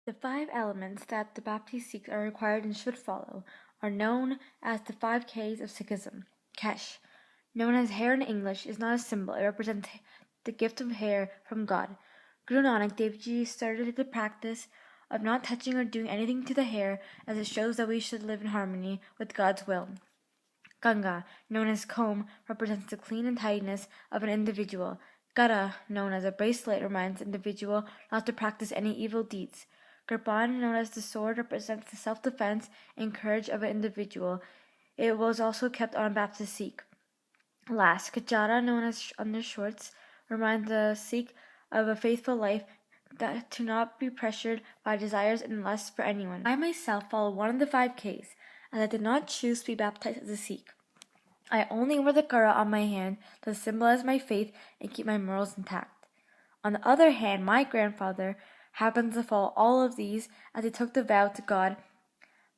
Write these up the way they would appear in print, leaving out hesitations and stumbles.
The 5 elements that the Baptist Sikhs are required and should follow are known as the 5 Ks of Sikhism. Kesh, known as hair in English, is not a symbol. It represents the gift of hair from God. Guru Nanak Dev Ji started the practice of not touching or doing anything to the hair, as it shows that we should live in harmony with God's will. Ganga, known as comb, represents the clean and tidiness of an individual. Gada, known as a bracelet, reminds the individual not to practice any evil deeds. Kirpan, known as the sword, represents the self-defense and courage of an individual. It was also kept on a Baptist Sikh. Last, Kachara, known as undershorts, reminds the Sikh of a faithful life, that to not be pressured by desires and lusts for anyone. I myself follow one of the 5 Ks, as I did not choose to be baptized as a Sikh. I only wear the kara on my hand to symbolize my faith and keep my morals intact. On the other hand, my grandfather happens to follow all of these, as he took the vow to God.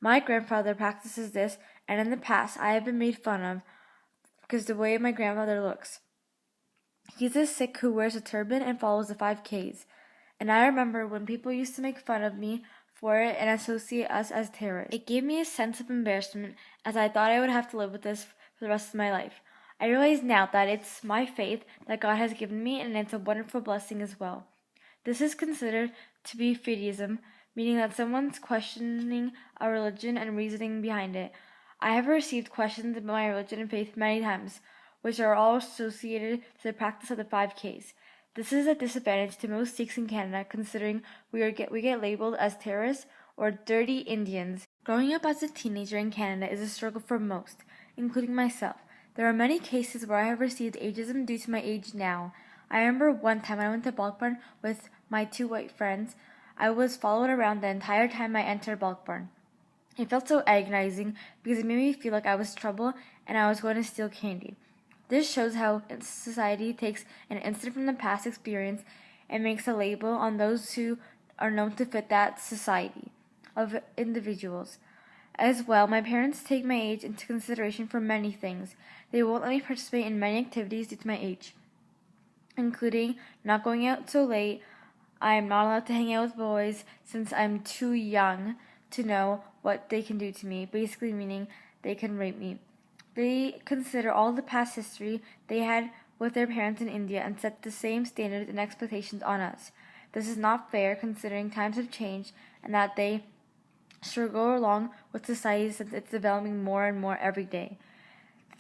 My grandfather practices this, and in the past I have been made fun of because the way my grandfather looks. He's a Sikh who wears a turban and follows the 5 Ks. And I remember when people used to make fun of me for it and associate us as terrorists. It gave me a sense of embarrassment, as I thought I would have to live with this for the rest of my life. I realize now that it's my faith that God has given me, and it's a wonderful blessing as well. This is considered to be fideism, meaning that someone's questioning a religion and reasoning behind it. I have received questions about my religion and faith many times, which are all associated to the practice of the 5 Ks. This is a disadvantage to most Sikhs in Canada, considering we get labeled as terrorists or dirty Indians. Growing up as a teenager in Canada is a struggle for most, including myself. There are many cases where I have received ageism due to my age now. I remember one time I went to Balkbarn with my 2 white friends. I was followed around the entire time I entered Balkbarn. It felt so agonizing because it made me feel like I was trouble and I was going to steal candy. This shows how society takes an incident from the past experience and makes a label on those who are known to fit that society of individuals. As well, my parents take my age into consideration for many things. They won't let me participate in many activities due to my age, including not going out so late. I am not allowed to hang out with boys since I'm too young to know what they can do to me, basically meaning they can rape me. They consider all the past history they had with their parents in India and set the same standards and expectations on us. This is not fair, considering times have changed and that they should go along with society since it's developing more and more every day.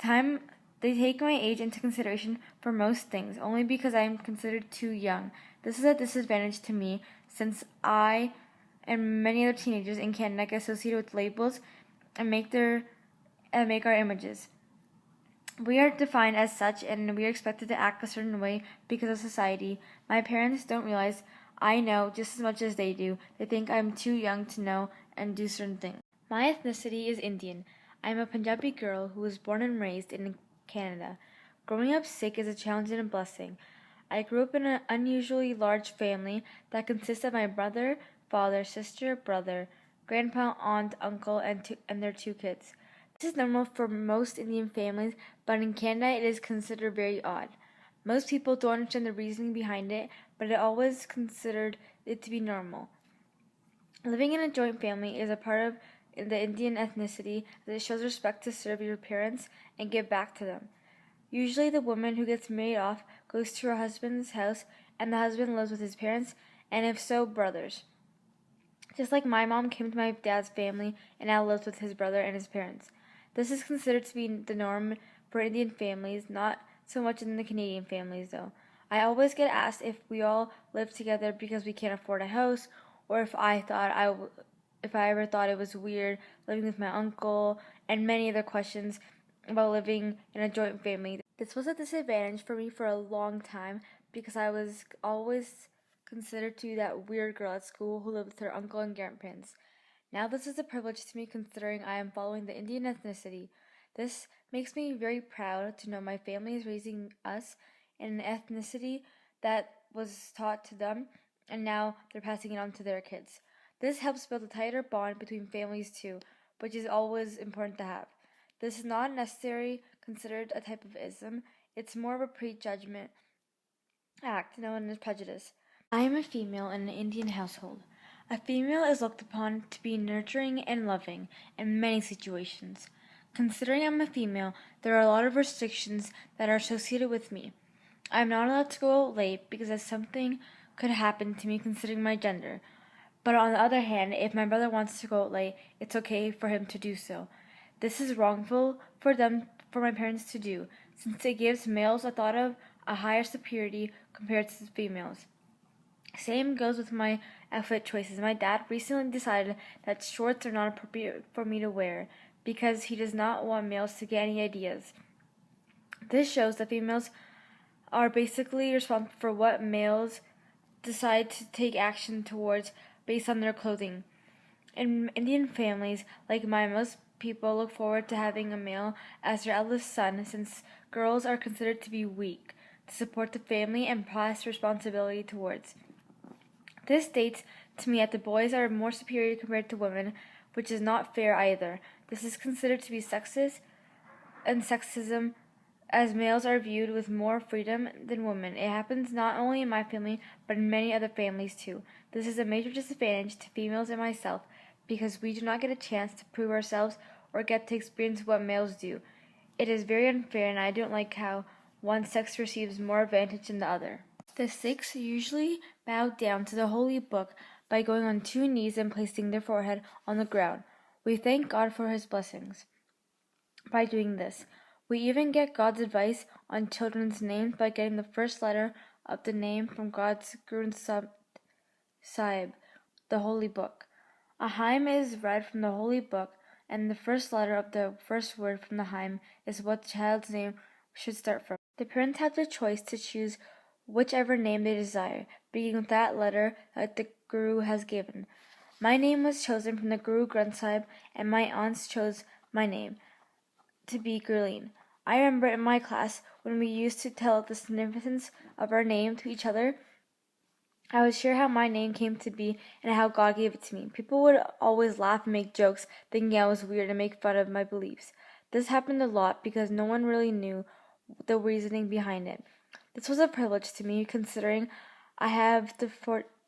They take my age into consideration for most things, only because I am considered too young. This is a disadvantage to me, since I and many other teenagers in Canada get associated with labels and make our images. We are defined as such, and we are expected to act a certain way because of society. My parents don't realize I know just as much as they do. They think I'm too young to know and do certain things. My ethnicity is Indian. I am a Punjabi girl who was born and raised in Canada. Growing up Sikh is a challenge and a blessing. I grew up in an unusually large family that consists of my brother, father, sister, brother, grandpa, aunt, uncle, and their 2 kids. This is normal for most Indian families, but in Canada it is considered very odd. Most people don't understand the reasoning behind it, but it always considered it to be normal. Living in a joint family is a part of the Indian ethnicity, as it shows respect to serve your parents and give back to them. Usually the woman who gets married off goes to her husband's house, and the husband lives with his parents, and if so, brothers. Just like my mom came to my dad's family and now lives with his brother and his parents. This is considered to be the norm for Indian families, not so much in the Canadian families though. I always get asked if we all live together because we can't afford a house, or if I ever thought it was weird living with my uncle, and many other questions about living in a joint family. This was a disadvantage for me for a long time because I was always considered to be that weird girl at school who lived with her uncle and grandparents. Now this is a privilege to me, considering I am following the Indian ethnicity. This makes me very proud to know my family is raising us in an ethnicity that was taught to them, and now they're passing it on to their kids. This helps build a tighter bond between families too, which is always important to have. This is not necessarily considered a type of ism. It's more of a prejudgment act known as prejudice. I am a female in an Indian household. A female is looked upon to be nurturing and loving in many situations. Considering I'm a female, there are a lot of restrictions that are associated with me. I'm not allowed to go out late because something could happen to me considering my gender. But on the other hand, if my brother wants to go out late, it's okay for him to do so. This is wrongful for my parents to do, since it gives males a thought of a higher superiority compared to females. Same goes with my outfit choices. My dad recently decided that shorts are not appropriate for me to wear because he does not want males to get any ideas. This shows that females are basically responsible for what males decide to take action towards based on their clothing. In Indian families like mine, most people look forward to having a male as their eldest son since girls are considered to be weak to support the family and pass responsibility towards. This states to me that the boys are more superior compared to women, which is not fair either. This is considered to be sexist and sexism as males are viewed with more freedom than women. It happens not only in my family, but in many other families too. This is a major disadvantage to females and myself because we do not get a chance to prove ourselves or get to experience what males do. It is very unfair, and I don't like how one sex receives more advantage than the other. The Sikhs usually bow down to the holy book by going on 2 knees and placing their forehead on the ground. We thank God for his blessings by doing this. We even get God's advice on children's names by getting the first letter of the name from God's Granth Sahib, the holy book. A hymn is read from the holy book, and the first letter of the first word from the hymn is what the child's name should start from. The parents have the choice to choose whichever name they desire, beginning with that letter that the Guru has given. My name was chosen from the Guru Granth Sahib, and my aunts chose my name to be Gurleen. I remember in my class when we used to tell the significance of our name to each other, I would share how my name came to be and how God gave it to me. People would always laugh and make jokes, thinking I was weird and make fun of my beliefs. This happened a lot because no one really knew the reasoning behind it. This was a privilege to me, considering I have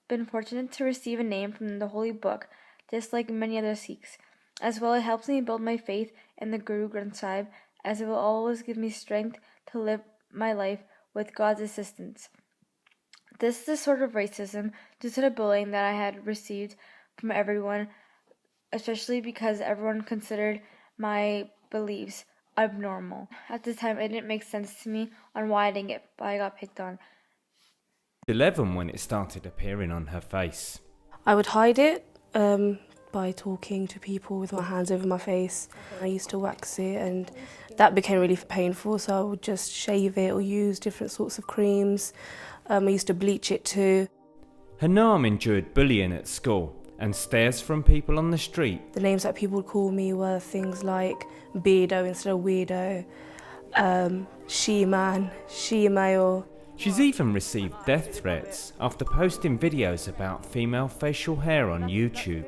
been fortunate to receive a name from the Holy Book, just like many other Sikhs. As well, it helps me build my faith in the Guru Granth Sahib, as it will always give me strength to live my life with God's assistance. This is the sort of racism due to the bullying that I had received from everyone, especially because everyone considered my beliefs abnormal. At the time, it didn't make sense to me on why I got picked on. 11 when it started appearing on her face. I would hide it by talking to people with my hands over my face. I used to wax it, and that became really painful, so I would just shave it or use different sorts of creams. I used to bleach it too. Hanam endured bullying at school and stares from people on the street. The names that people would call me were things like Beardo instead of Weirdo, She-Man, She-Male. She's even received death threats after posting videos about female facial hair on YouTube.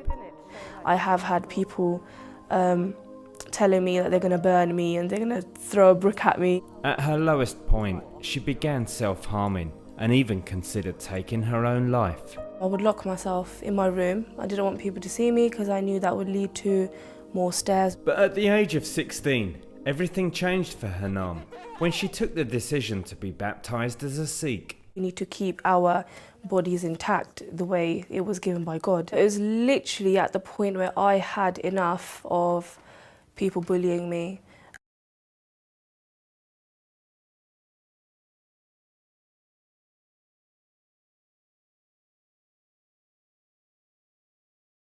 I have had people telling me that they're going to burn me and they're going to throw a brick at me. At her lowest point, she began self-harming and even considered taking her own life. I would lock myself in my room. I didn't want people to see me because I knew that would lead to more stares. But at the age of 16, everything changed for Hanam when she took the decision to be baptised as a Sikh. We need to keep our bodies intact the way it was given by God. It was literally at the point where I had enough of people bullying me.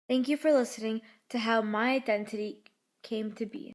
Thank you for listening to how my identity came to be.